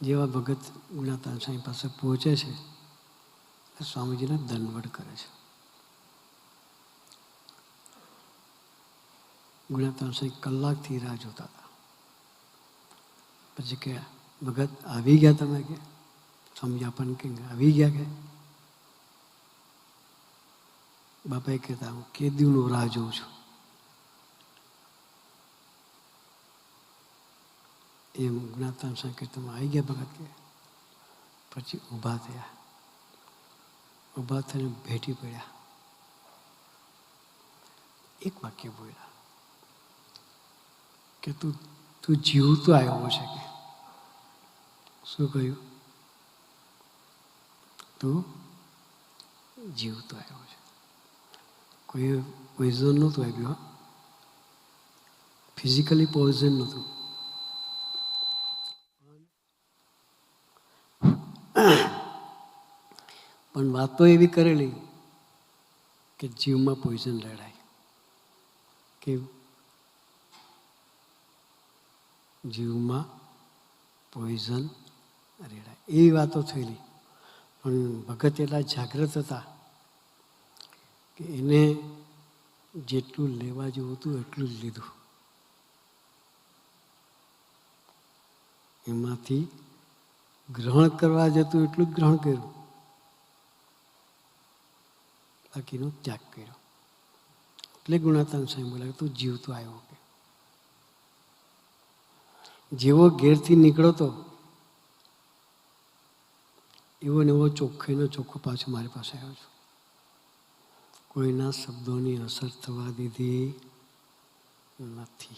જેવા ભગત ગુણાતાન સ્વામી પાસે પહોંચે છે, સ્વામીજીને દંડવત કરે છે. ગુણાતાન સ્વામી કલાકથી રાહ જોતા હતા. પછી કે ભગત આવી ગયા તમે? કે સ્વામીજી આપણને કે આવી ગયા? કે બાપાએ કહેતા હું કે દીવનો રાહ જોઉં છું. એમ ગુણાતાન સ્વામી કે તમે આવી ગયા ભગત? કે પછી ઊભા થયા. ઊભા થઈને ભેટી પડ્યા. એક વાક્ય બોલ્યા કે તું જીવતો આવ્યો છે. કે શું કહ્યું? તું જીવતો આવ્યો છે. કોઈ પોઈઝન નહોતું આપ્યું. ફિઝિકલી પોઈઝન નહોતું. પણ વાત તો એવી કરેલી કે જીવમાં પોઈઝન રેડાય. કે જીવમાં પોઈઝન રેડાય એવી વાતો થયેલી. પણ ભગત એટલા જાગૃત હતા કે એને જેટલું લેવા જેવું હતું એટલું જ લીધું. એમાંથી ગ્રહણ કરવા જતું એટલું જ ગ્રહણ કર્યું, બાકીનો ત્યાગ કર્યો. એટલે ગુણાતાન સ્વામી બોલ્યા તું જીવતો આવ્યો. કે જેવો ઘેરથી નીકળો તો એવો ને એવો ચોખ્ખાઈનો ચોખ્ખો પાછો મારી પાસે આવ્યો છું. કોઈના શબ્દોની અસર થવા દીધી નથી.